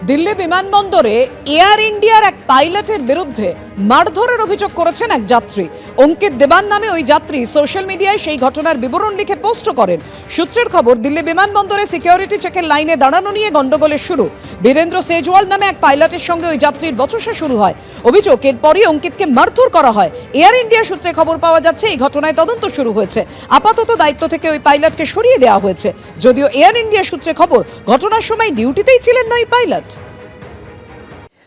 দিল্লি বিমানবন্দরে এয়ার ইন্ডিয়ার এক পাইলটের বিরুদ্ধে মারধরের অভিযোগ করেছেন এক যাত্রী। অঙ্কিত দেবান নামে ওই যাত্রী সোশ্যাল মিডিয়ায় সেই ঘটনার বিবরণ লিখে পোস্ট করেন। সূত্রের খবর, দিল্লি বিমানবন্দরে সিকিউরিটি চেকের লাইনে দাঁড়ানো নিয়ে গন্ডগোলের শুরু। বীরেন্দ্র সেজওয়াল নামে এক পাইলটের সঙ্গে ওই যাত্রীর বচসা শুরু হয়। অভিযোগ, এরপরই অঙ্কিতকে মারধর করা হয়। এয়ার ইন্ডিয়া সূত্রে খবর পাওয়া যাচ্ছে এই ঘটনায় তদন্ত শুরু হয়েছে। আপাতত দায়িত্ব থেকে ওই পাইলটকে সরিয়ে দেওয়া হয়েছে। যদিও এয়ার ইন্ডিয়া সূত্রে খবর, ঘটনার সময় ডিউটিতেই ছিলেন না ওই পাইলট।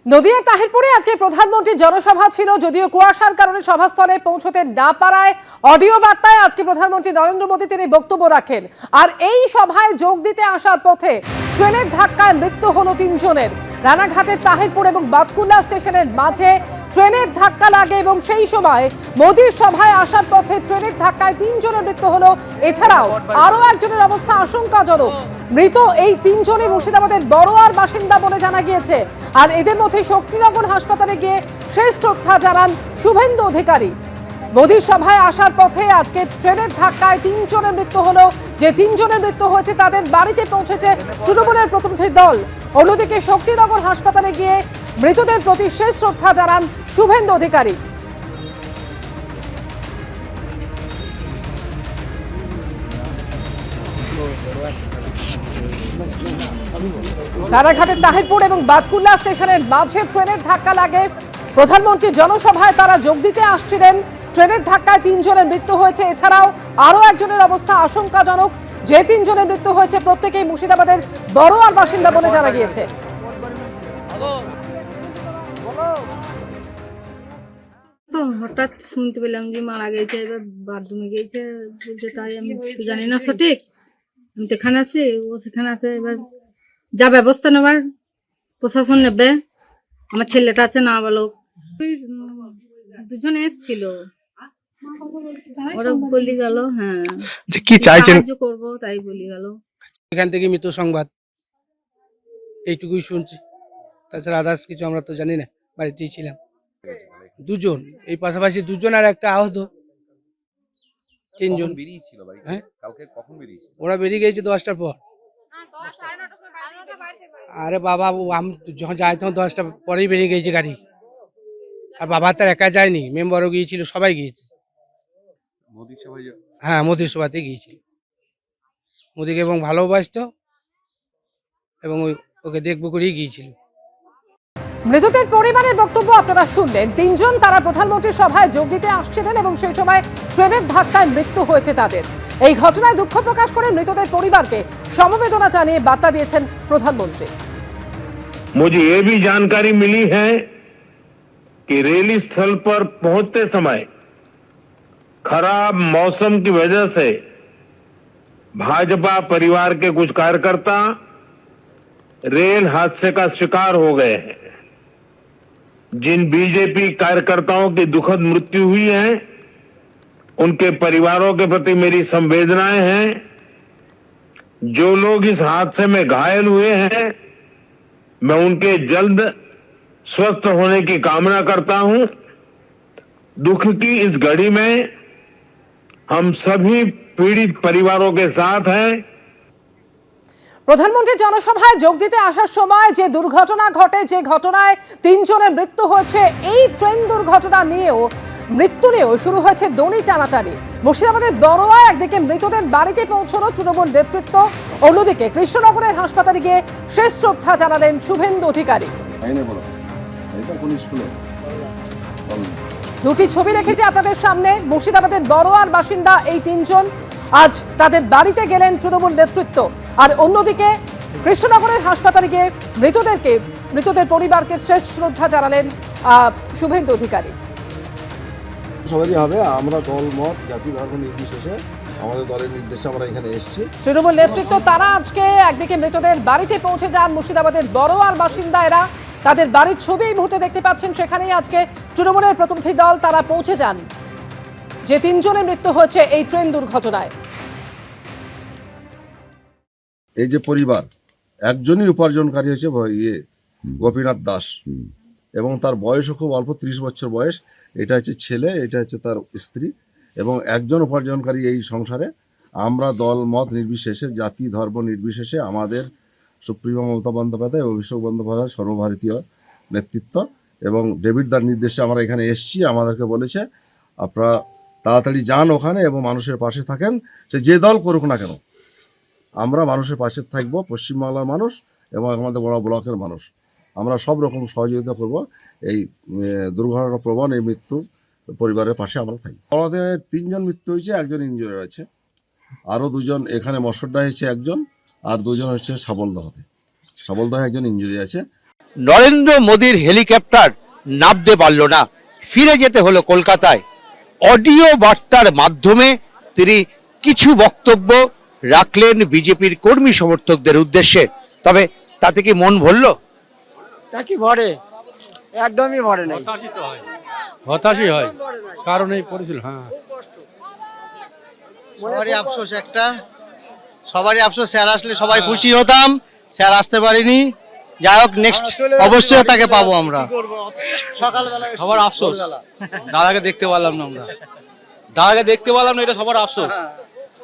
নদিয়ার তাহিরপুরে আজকে প্রধানমন্ত্রীর জনসভা ছিল, যদিও কুয়াশার কারণে সভাস্থলে পৌঁছতে না পারায় অডিও বার্তায় আজকে প্রধানমন্ত্রী নরেন্দ্র মোদী তিনি বক্তব্য রাখেন। আর এই সভায় যোগ দিতে আসার পথে ট্রেনের ধাক্কায় মৃত্যু হলো 3 জনের। রানাঘাটের তাহিরপুর এবং বাতকুল্লা স্টেশনের মাঝে ট্রেনের ধাক্কা লাগে এবং সেই সময় মোদীর সভায় আসার পথে ট্রেনের ধাক্কায় 3 জনের মৃত্যু হলো। এছাড়াও আরো একজনের অবস্থা আশঙ্কাজনক। মৃত এই 3 জনই মুর্শিদাবাদের বড়োয়ার বাসিন্দা বলে জানা গিয়েছে। আর এদের মধ্যে শক্তিনগর হাসপাতালে গিয়ে শেষ শ্রদ্ধা জানান শুভেন্দু অধিকারী। মোদীর সভায় আসার পথে আজকে ট্রেনের ধাক্কায় 3 জনের মৃত্যু হলো। যে 3 জনের মৃত্যু হয়েছে তাদের বাড়িতে পৌঁছেছে তৃণমূলের প্রতিনিধি দল। অন্যদিকে শক্তিনগর হাসপাতালে গিয়ে মৃতদের প্রতি শেষ শ্রদ্ধা জানান শুভেন্দু অধিকারী। রানাঘাটের তাহিরপুর এবং বাতকুল্লা স্টেশনের মাঝে ট্রেনের ধাক্কা লাগে। প্রধানমন্ত্রীর জনসভায় তারা যোগ দিতে আসছিলেন। ট্রেনের ধাক্কায় 3 জনের মৃত্যু হয়েছে। এছাড়াও আরো একজনের অবস্থা আশঙ্কাজনক। যে 3 জনের মৃত্যু হয়েছে প্রত্যেকেই মুর্শিদাবাদের বড়োয়ার বাসিন্দা বলে জানা গিয়েছে। তো হঠাৎ শুনতে পেলাম যে মারা গেছে, এবার বাথরুমে গিয়েছে বলছে, তাই আমি তো জানি না সঠিক। আমি তো এখানে আছি, ও সেখানে আছে। এবার যা ব্যবস্থা নেবার প্রশাসন নেবে। আমার ছেলেটা আছে নাবালক, দুজনে এসছিল, ওরা বলি গেল হ্যাঁ কি চাইছেন, সাহায্য করবো তাই বলি গেল। এখান থেকে মৃত্যু সংবাদ এইটুকুই শুনছি, তাছাড়া আদার্স কিছু আমরা তো জানি না। বাড়িতেই ছিলাম। 2 জন, এই পাশাপাশি 2 জন আর একটা আহত, 3 জন। হ্যাঁ, ওরা বেরিয়ে গেছে 10টার পর। আরে বাবা, আমি যখন যাই তখন 10টার পরেই বেরিয়ে গেছে গাড়ি। আর বাবা তার একা যায়নি, মেম্বারও গিয়েছিল, সবাই গিয়েছে। হ্যাঁ, মোদির সভাতে গিয়েছিল। মোদিকে এবং ভালোবাসতো এবং ওকে দেখবো করেই গিয়েছিল। মৃতদের পরিবারের বক্তব্য আপনারা শুনলেন। 3 জন তারা প্রধানমন্ত্রীর সভায় যোগ দিতে আসছিলেন এবং সেই সময় ট্রেনের ধাক্কায় মৃত্যু হয়েছে তাদের। এই ঘটনায় দুঃখ প্রকাশ করে মৃতদের পরিবারকে সমবেদনা জানিয়ে বার্তা দিয়েছেন প্রধানমন্ত্রী। मुझे ये भी जानकारी मिली है कि रेल स्थल पर पहुंचते समय खराब मौसम की वजह से भाजपा परिवार के कुछ कार्यकर्ता रेल हादसे का शिकार हो गए हैं। जिन बीजेपी कार्यकर्ताओं की दुखद मृत्यु हुई है, उनके परिवारों के प्रति मेरी संवेदनाएं हैं। जो लोग इस हादसे में घायल हुए हैं, मैं उनके जल्द स्वस्थ होने की कामना करता हूं। दुख की इस घड़ी में हम सभी पीड़ित परिवारों के साथ हैं। প্রধানমন্ত্রী জনসভায় যোগ দিতে আসার সময় যে দুর্ঘটনা ঘটে, যে ঘটনায় 3 জনের মৃত্যু হয়েছে, এই ট্রেন দুর্ঘটনা নিয়েও মৃত্যু নিয়েও শুরু হয়েছে দড়ি টানাটানি। মুর্শিদাবাদের বড়োয়ায় একদিকে মৃতদের বাড়িতে পৌঁছানো তৃণমূল নেতৃত্ব, অন্যদিকে কৃষ্ণনগরের হাসপাতালে গিয়ে শেষ শ্রদ্ধা জানালেন শুভেন্দু অধিকারী। দুটি ছবি রেখেছি আপনাদের সামনে। মুর্শিদাবাদের বড়োয়ার বাসিন্দা এই 3 জন আজ তাদের বাড়িতে গেলেন তৃণমূল নেতৃত্ব। আর অন্যদিকে কৃষ্ণনগরের হাসপাতালে গিয়ে মৃতদের পরিবারকে শেষ শ্রদ্ধা জানালেন শুভেন্দু অধিকারী। সবারই হবে, আমরা দল মত জাতি ধর্ম নির্বিশেষে আমাদের দলের নির্দেশে আমরা এখানে এসেছি। তৃণমূল নেতৃত্ব তারা আজকে একদিকে মৃতদের বাড়িতে পৌঁছে যান। মুর্শিদাবাদের বড়োয়ার বাসিন্দা এরা, তাদের বাড়ির ছবি এই মুহূর্তে দেখতে পাচ্ছেন। সেখানেই আজকে তৃণমূলের প্রতিনিধি দল তারা পৌঁছে যান যে 3 জনের মৃত্যু হয়েছে এই ট্রেন দুর্ঘটনায়। এই যে পরিবার, একজনই উপার্জনকারী হয়েছে গোপীনাথ দাস, এবং তার বয়সও খুব অল্প, 30 বছর বয়স। এটা হচ্ছে ছেলে, এটা হচ্ছে তার স্ত্রী, এবং একজন উপার্জনকারী এই সংসারে। আমরা দল মত নির্বিশেষে, জাতি ধর্ম নির্বিশেষে আমাদের সুপ্রিমো মমতা বন্দ্যোপাধ্যায়, অভিষেক বন্দ্যোপাধ্যায় সর্বভারতীয় নেতৃত্ব এবং ডেভিড দার নির্দেশে আমরা এখানে এসেছি। আমাদেরকে বলেছে আপনারা তাড়াতাড়ি যান ওখানে এবং মানুষের পাশে থাকেন, সে যে দল করুক না কেন। আমরা মানুষের পাশে থাকবো, পশ্চিমবাংলার মানুষ এবং আমাদের বড় ব্লকের মানুষ। আমরা সব রকম সহযোগিতা করব এই দুর্ঘটনা প্রবণ এই মৃত্যু পরিবারের পাশে আমরা থাকি। আমাদের 3 জন মৃত্যু হয়েছে, 1 জন ইনজুরি আছে, আরও 2 জন এখানে মশরডা হয়েছে 1 জন, আর 2 জন হচ্ছে সাবলদহতে। সাবলদহে 1 জন ইনজুরি আছে। নরেন্দ্র মোদীর হেলিকপ্টার নামতে পারল না, ফিরে যেতে হলো কলকাতায়। অডিও বার্তার মাধ্যমে তিনি কিছু বক্তব্য রাখলেন বিজেপির কর্মী সমর্থকদের উদ্দেশ্যে। তবে তাতে কি মন ভরল? তা কি ভরে? একদমই ভরে নাই। হতাশই হয়, কারণ এই পরিস্থিতি। হ্যাঁ, সবারই আফসোস একটা, সবারই আফসোস। স্যার আসলে সবাই খুশি হতাম, স্যার আসতে পারিনি। যাই হোক, নেক্সট অবশ্যই তাকে পাবো আমরা। সকালবেলা সবার আফসোস, দাদাকে দেখতে পারলাম না আমরা, দাদাকে দেখতে পারলাম না, এটা সবার আফসোস।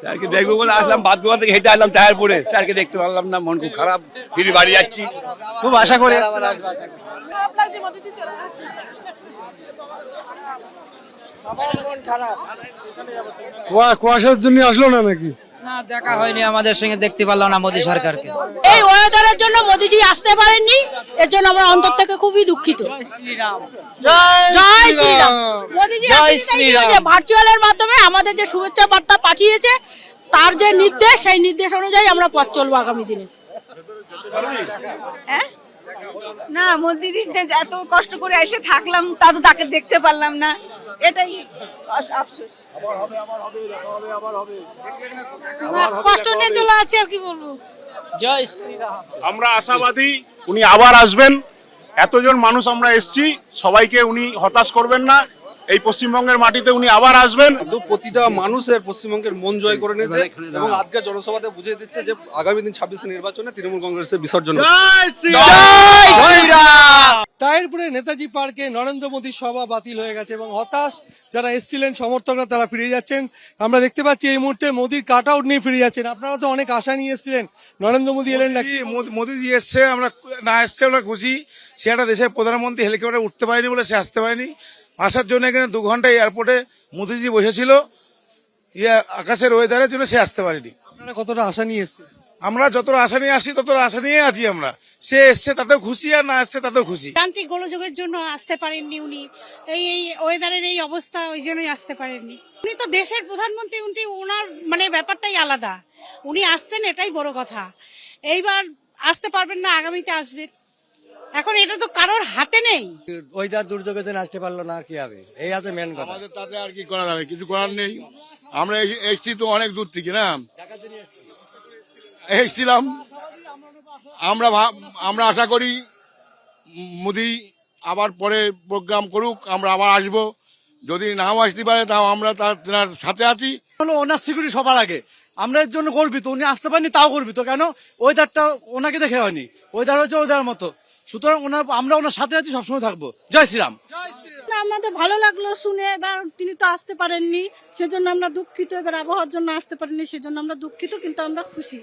স্যারকে দেখবো বলে আসলাম, বাদগুলো থেকে হেঁটে আসলাম টায়ার পরে, স্যারকে দেখতে পারলাম না, মন খুব খারাপ। ফিরে বাড়ি যাচ্ছি, খুব আশা করে কুয়াশার জন্য আসলো না নাকি? না, দেখা হয়নি আমাদের সঙ্গে, দেখতে পারলাম না মোদী সরকারকে। এই ওয়েদারের জন্য মোদিজি আসতে পারেননি, এর জন্য আমরা অন্তর থেকে খুবই দুঃখিত। জয় শ্রীরাম। মোদিজি ভার্চুয়ালের মাধ্যমে আমাদের যে শুভেচ্ছা বার্তা পাঠিয়েছে, তার যে নির্দেশ, সেই নির্দেশ অনুযায়ী আমরা পথ চলবো আগামী দিনে। না, মোদিজি যে এত কষ্ট করে এসে থাকলাম, তা তো তাকে দেখতে পারলাম না, এটাই আফসোস। কষ্ট নিয়ে চলে আছে, আর কি বলবো। জয় শ্রীরাম। আমরা আশাবাদী উনি আবার আসবেন। এতজন মানুষ আমরা এসেছি, সবাইকে উনি হতাশ করবেন না। এই পশ্চিমবঙ্গের মাটিতে উনি আবার আসবেন। প্রতিটা মানুষের পশ্চিমবঙ্গের মন জয় করে নিয়েছে এবং আজকের জনসভাতে বুঝিয়ে দিচ্ছে যে আগামী দিন 26 নির্বাচনে তৃণমূল কংগ্রেসের বিসর্জন। তারপরে নেতাজি পার্কে নরেন্দ্র মোদীর সভা বাতিল হয়ে গেছে এবং হতাশ যারা এসেছিলেন সমর্থকরা তারা ফিরে যাচ্ছেন। আমরা দেখতে পাচ্ছি এই মুহূর্তে মোদীর কাট আউট নিয়ে ফিরে যাচ্ছেন। আপনারা তো অনেক আশা নিয়ে এসেছিলেন, নরেন্দ্র মোদী এলেন নাকি? মোদীজি এসছে, আমরা না এসছে আমরা খুশি। সে একটা দেশের প্রধানমন্ত্রী, হেলিকপ্টারে উঠতে পারেনি বলে সে আসতে পারেনি। আসার জন্য এখানে 2 ঘন্টা এয়ারপোর্টে মোদীজি বসেছিল, আকাশের ওয়েদারের জন্য সে আসতে পারেনি। আপনারা কতটা আশা নিয়ে এসেছেন? আমরা যতটা আশা নিয়ে আসি ততটা আশা নিয়ে আছি আমরা। সে এসছে তাতেও খুশি, আর না আসছে তাতেও খুশি। যান্ত্রিক গোলযোগের জন্য আসতে পারেননি উনি, এই ওয়েদারের এই অবস্থা, ওই জন্যই আসতে পারেননি। উনি তো দেশের প্রধানমন্ত্রী, উনি ওনার মানে ব্যাপারটাই আলাদা। উনি আসছেন, এটাই বড় কথা। এইবার আসতে পারবেন না, আগামীতে আসবেন। এখন এটা তো কারোর হাতে নেই। ওইটার দুর্যোগের জন্য আসতে পারলো না, আর কি হবে? এই আছে মেন কথা। আমাদের তাতে আর কি করা যাবে, কিছু করার নেই। আমরা এসছি তো অনেক দূর থেকে, না এসছিলাম। আমরা আশা করি মোদি আবার পরে প্রোগ্রাম করুক, আমরা আবার আসবো। যদি নাও আসতে পারে তাও আমরা তার সাথে আছি। ওনার সিকিউরিটি সবার আগে, আমরা এর জন্য গর্বিত। উনি আসতে পারেনি তাও গর্বিত। কেন? ওয়েদারটা ওনাকে দেখে হয়নি, ওয়েদার হচ্ছে ওয়েদার মতো। সুতরাং আমরা ওনার সাথে আছি, সবসময় থাকবো। জয় শ্রীরাম। আমাদের ভালো লাগলো শুনে, এবার তিনি তো আসতে পারেননি, সেজন্য আমরা দুঃখিত। এবার আবহাওয়ার জন্য আসতে পারেননি, সেজন্য আমরা দুঃখিত, কিন্তু আমরা খুশি।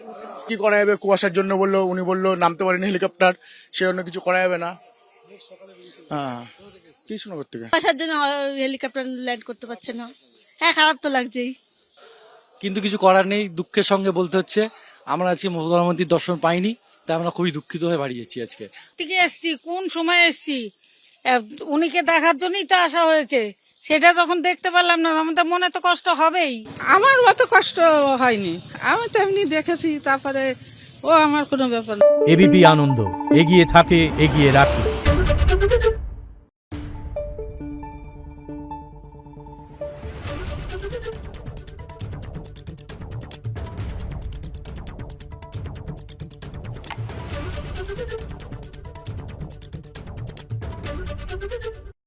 কি করা যাবে? কুয়াশার জন্য বললো, উনি বললো নামতে পারেনি হেলিকপ্টার, সে অন্য কিছু করা যাবে না। হ্যাঁ, কি শোনা করতে কুয়াশার জন্য হেলিকপ্টার ল্যান্ড করতে পারছে না। হ্যাঁ, খারাপ তো লাগছেই, কিন্তু কিছু করার নেই, দুঃখের সঙ্গে বলতে হচ্ছে আমরা আজকে প্রধানমন্ত্রীর দর্শন পাইনি, তাই আমরা খুবই দুঃখিত হয়ে বাড়ি যাচ্ছি। আজকে থেকে এসছি, কোন সময় এসছি, উনিকে দেখার জন্যই তো আসা হয়েছে। সেটা যখন দেখতে পারলাম না, আমাদের মনে তো কষ্ট হবেই। আমার অত কষ্ট হয়নি, আমি তো এমনি দেখেছি, তারপরে ও আমার কোনো ব্যাপার না। এবিপি আনন্দ, এগিয়ে থাকে, এগিয়ে রাখে।